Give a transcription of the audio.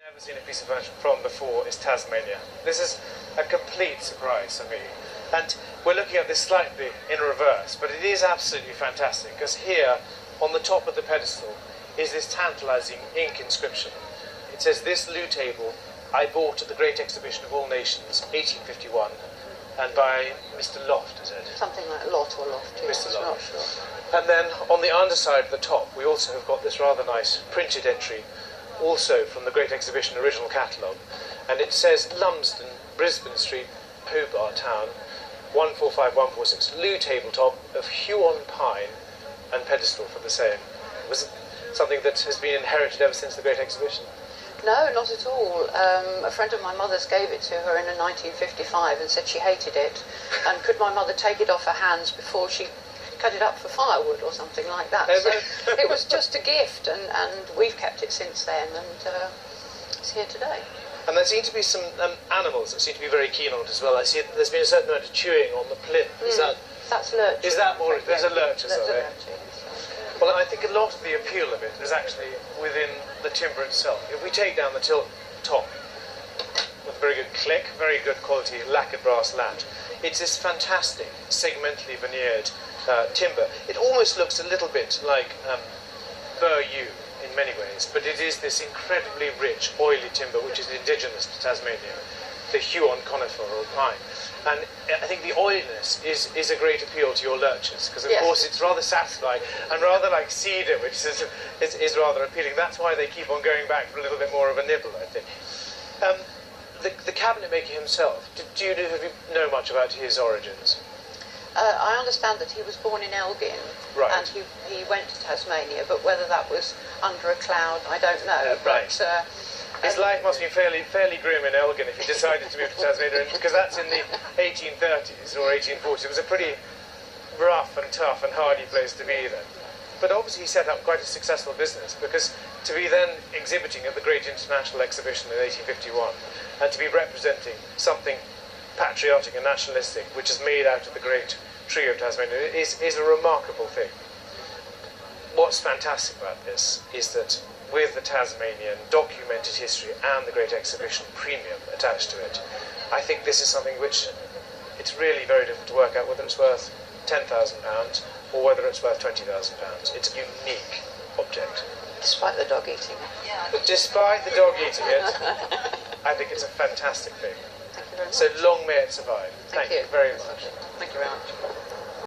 Never seen a piece of furniture from before is Tasmania. This is a complete surprise for me. And we're looking at this slightly in reverse, but it is absolutely fantastic, because here, on the top of the pedestal, is this tantalizing ink inscription. It says, "This Loo-table I bought at the Great Exhibition of All Nations, 1851, and by Mr. Loft," is it? Something like Lot or Loft, yeah, Mr. Loft. Not sure. And then on the underside of the top, we also have got this rather nice printed entry, also from the Great Exhibition original catalogue, and it says Lumsden, Brisbane Street Hobart Town, 145146, Loo-table top of Huon Pine and pedestal for the same. Was it something that has been inherited ever since the Great Exhibition? No, not at all. A friend of my mother's gave it to her in 1955 and said she hated it, and could my mother take it off her hands before she cut it up for firewood or something like that. So it was just a gift, and we've kept it since then, and it's here today. And there seem to be some animals that seem to be very keen on it as well. I see there's been a certain amount of chewing on the plinth. That's lurchers. Is that more? There's a lurchers, are there? Yes. Well, I think a lot of the appeal of it is actually within the timber itself. If we take down the top with a very good click, very good quality lacquered brass latch, it's this fantastic segmentally veneered timber. It almost looks a little bit like burr in many ways, but it is this incredibly rich, oily timber which is indigenous to Tasmania, the Huon conifer or pine. And I think the oiliness is a great appeal to your lurchers, because of course it's rather satisfying and rather like cedar, which is rather appealing. That's why they keep on going back for a little bit more of a nibble, I think. The cabinet maker himself, do you know much about his origins? I understand that he was born in Elgin, right, and he went to Tasmania, but whether that was under a cloud, I don't know. Right. But, his life must be fairly grim in Elgin if he decided to move to Tasmania, because that's in the 1830s or 1840s. It was a pretty rough and tough and hardy place to be then. But obviously he set up quite a successful business, because to be then exhibiting at the Great International Exhibition in 1851 and to be representing something patriotic and nationalistic, which is made out of the great tree of Tasmania, is a remarkable thing. What's fantastic about this is that with the Tasmanian documented history and the Great Exhibition premium attached to it, I think this is something which it's really very difficult to work out whether it's worth £10,000 or whether it's worth £20,000. It's a unique object. Despite the dog eating it. Despite the dog eating it, I think it's a fantastic thing. Thank you very much. So long may it survive. Thank you very much. Thank you very much.